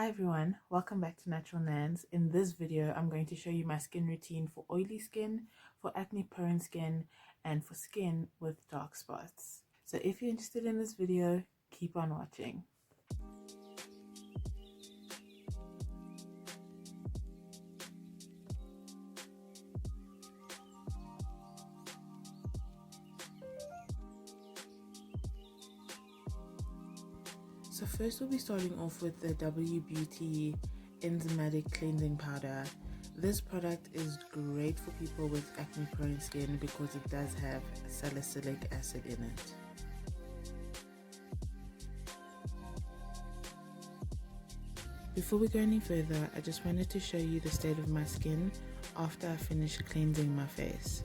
Hi everyone, welcome back to NaturalNanz. In this video, I'm going to show you my skin routine for oily skin, for acne-prone skin, and for skin with dark spots. So if you're interested in this video, keep on watching. So first we'll be starting off with the W Beauty Enzymatic Cleansing Powder. This product is great for people with acne-prone skin because it does have salicylic acid in it. Before we go any further, I just wanted to show you the state of my skin after I finished cleansing my face.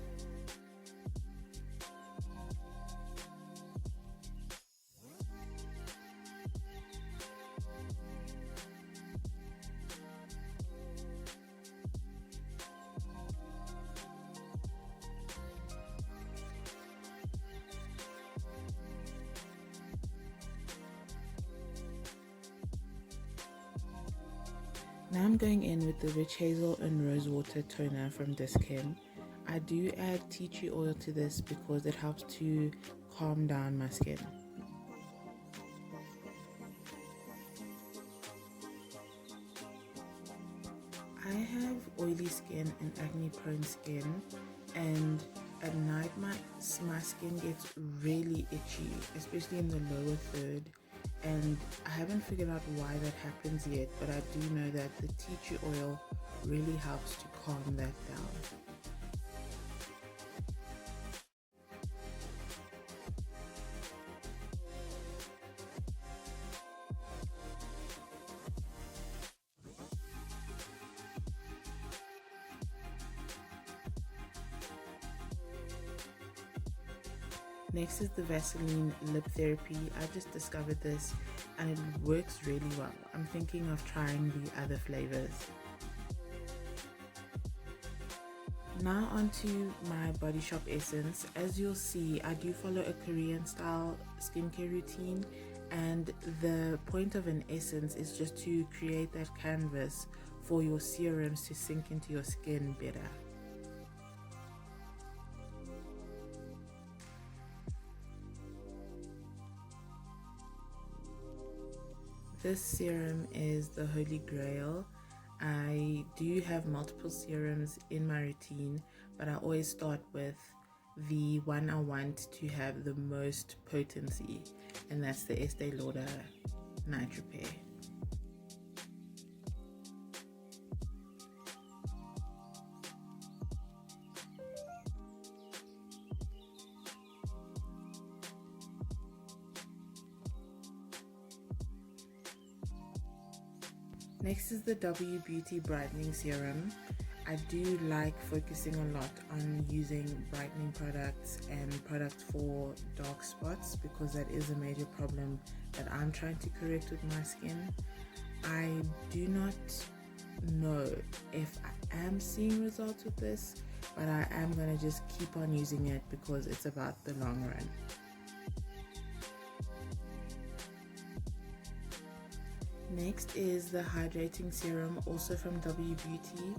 Now I'm going in with the Rich Hazel and Rose Water Toner from Dischem. I do add tea tree oil to this because it helps to calm down my skin. I have oily skin and acne-prone skin, and at night my skin gets really itchy, especially in the lower third. And I haven't figured out why that happens yet, but I do know that the tea tree oil really helps to calm that down. Next is the Vaseline Lip Therapy. I just discovered this and it works really well. I'm thinking of trying the other flavors. Now onto my Body Shop essence. As you'll see, I do follow a Korean style skincare routine, and the point of an essence is just to create that canvas for your serums to sink into your skin better. This serum is the Holy Grail. I do have multiple serums in my routine, but I always start with the one I want to have the most potency, and that's the Estee Lauder Night Repair. Next is the W Beauty Brightening Serum. I do like focusing a lot on using brightening products and products for dark spots because that is a major problem that I'm trying to correct with my skin. I do not know if I am seeing results with this, but I am going to just keep on using it because it's about the long run. Next is the Hydrating Serum, also from W Beauty.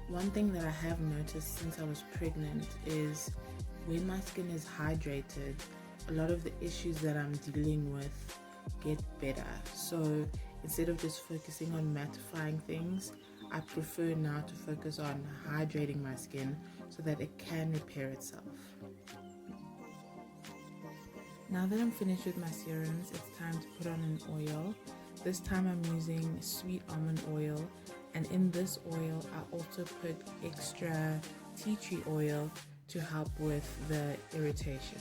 One thing that I have noticed since I was pregnant is when my skin is hydrated, a lot of the issues that I'm dealing with get better. So instead of just focusing on mattifying things, I prefer now to focus on hydrating my skin so that it can repair itself. Now that I'm finished with my serums, it's time to put on an oil. This time I'm using sweet almond oil, and in this oil I also put extra tea tree oil to help with the irritation.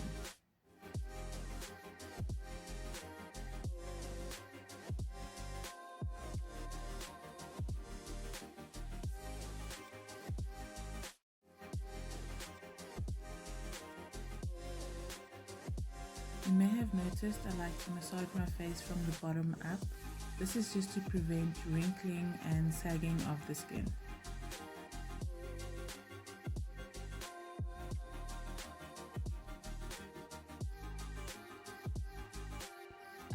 You may have noticed I like to massage my face from the bottom up. This is just to prevent wrinkling and sagging of the skin.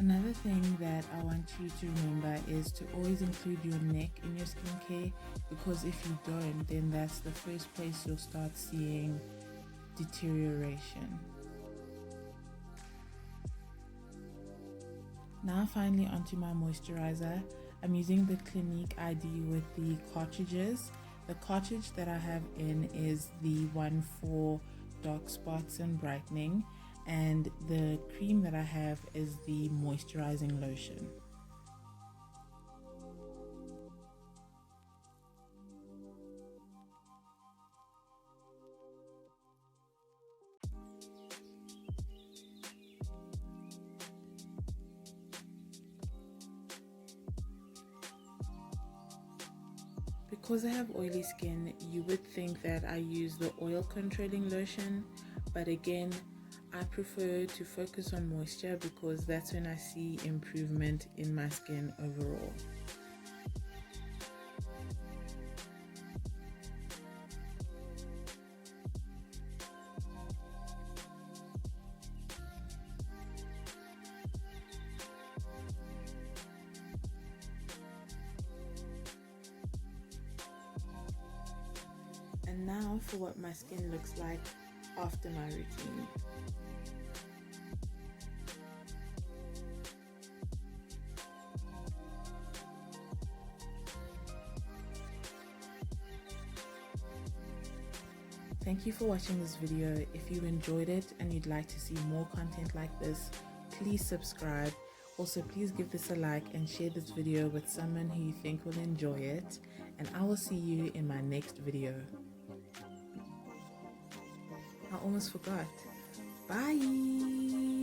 Another thing that I want you to remember is to always include your neck in your skincare, because if you don't, then that's the first place you'll start seeing deterioration. Now finally onto my moisturizer. I'm using the Clinique ID with the cartridges. The cartridge that I have in is the one for dark spots and brightening, and the cream that I have is the moisturizing lotion. Because I have oily skin, you would think that I use the oil controlling lotion, but again, I prefer to focus on moisture because that's when I see improvement in my skin overall. And now for what my skin looks like after my routine. Thank you for watching this video. If you enjoyed it and you'd like to see more content like this, please subscribe. Also, please give this a like and share this video with someone who you think will enjoy it. And I will see you in my next video. I almost forgot. Bye!